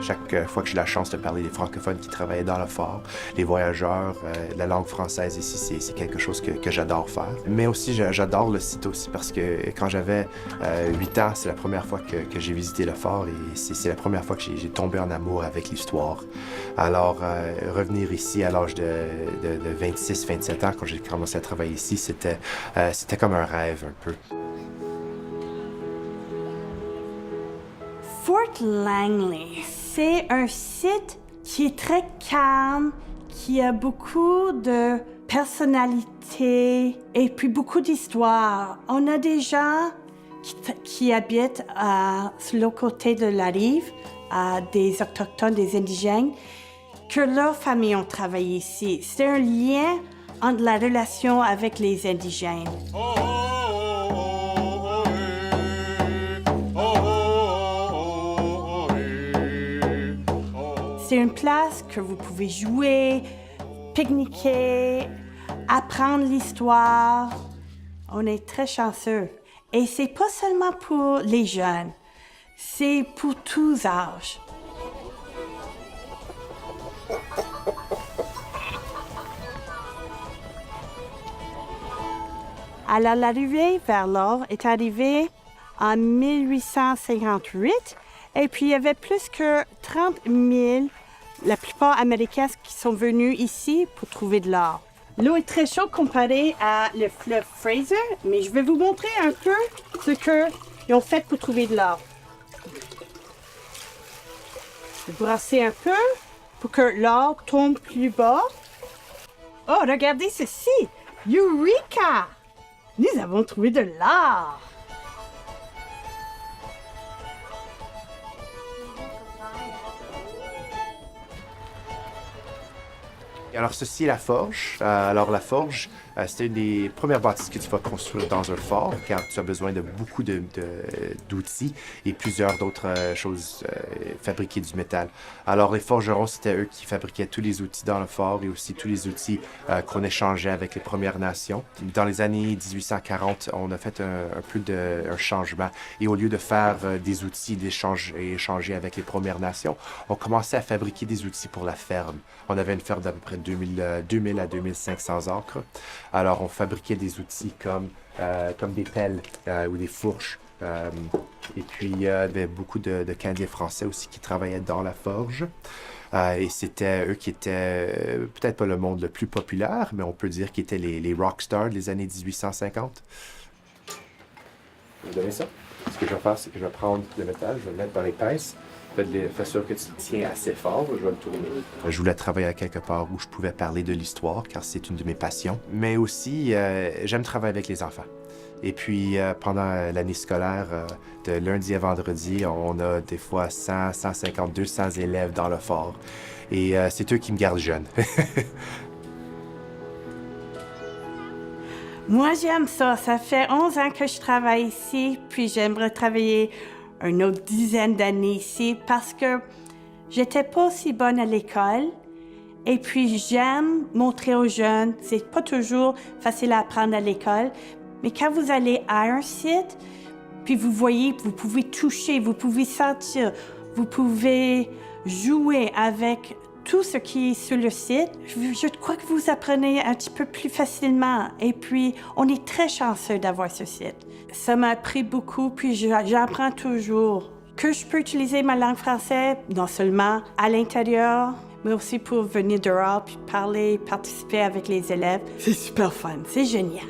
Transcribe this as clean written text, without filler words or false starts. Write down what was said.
Chaque fois que j'ai la chance de parler des francophones qui travaillaient dans le fort, les voyageurs, la langue française ici, c'est quelque chose que j'adore faire. Mais aussi, j'adore le site aussi parce que quand j'avais 8 ans, c'est la première fois que j'ai visité le fort et c'est la première fois que j'ai tombé en amour avec l'histoire. Alors, revenir ici à l'âge de 26-27 ans, quand j'ai commencé à travailler ici, c'était comme un rêve un peu. Fort Langley, c'est un site qui est très calme, qui a beaucoup de personnalité et puis beaucoup d'histoire. On a des gens qui habitent sur l'autre côté de la rive, des Autochtones, des Indigènes, que leurs familles ont travaillé ici. C'est un lien entre la relation avec les Indigènes. C'est une place que vous pouvez jouer, pique-niquer, apprendre l'histoire. On est très chanceux. Et c'est pas seulement pour les jeunes, c'est pour tous âges. Alors, l'arrivée vers l'or est arrivée en 1858, et puis il y avait plus que 30 000, la plupart américains, qui sont venus ici pour trouver de l'or. L'eau est très chaude comparée à le fleuve Fraser, mais je vais vous montrer un peu ce qu'ils ont fait pour trouver de l'or. Je vais brasser un peu pour que l'or tombe plus bas. Oh, regardez ceci! Eureka! Nous avons trouvé de l'or! Alors, ceci est la forge. Alors, la forge, c'était une des premières bâtisses que tu vas construire dans un fort, car tu as besoin de beaucoup d'outils et plusieurs d'autres choses fabriquées du métal. Alors, les forgerons, c'était eux qui fabriquaient tous les outils dans le fort et aussi tous les outils qu'on échangeait avec les Premières Nations. Dans les années 1840, on a fait un changement. Et au lieu de faire des outils et échanger avec les Premières Nations, on commençait à fabriquer des outils pour la ferme. On avait une ferme d'à peu près 2000 à 2500 acres. Alors, on fabriquait des outils comme des pelles ou des fourches. Et puis, il y avait beaucoup de Canadiens français aussi qui travaillaient dans la forge. Et c'était eux qui étaient peut-être pas le monde le plus populaire, mais on peut dire qu'ils étaient les rockstars des années 1850. Vous donnez ça? Ce que je vais faire, c'est que je vais prendre le métal, je vais le mettre dans les pinces. Fais sûr que tu le tiens assez fort, je vais le tourner. Je voulais travailler à quelque part où je pouvais parler de l'histoire, car c'est une de mes passions. Mais aussi, j'aime travailler avec les enfants. Et puis, pendant l'année scolaire, de lundi à vendredi, on a des fois 100, 150, 200 élèves dans le fort. Et c'est eux qui me gardent jeune. Moi, j'aime ça. Ça fait 11 ans que je travaille ici, puis j'aimerais travailler une autre dizaine d'années ici parce que j'étais pas aussi bonne à l'école. Et puis, j'aime montrer aux jeunes, c'est pas toujours facile à apprendre à l'école, mais quand vous allez à un site, puis vous voyez, vous pouvez toucher, vous pouvez sentir, vous pouvez jouer avec tout ce qui est sur le site, je crois que vous apprenez un petit peu plus facilement. Et puis, on est très chanceux d'avoir ce site. Ça m'a appris beaucoup, puis j'apprends toujours. Que je peux utiliser ma langue française, non seulement à l'intérieur, mais aussi pour venir dehors, puis parler, participer avec les élèves. C'est super fun, c'est génial.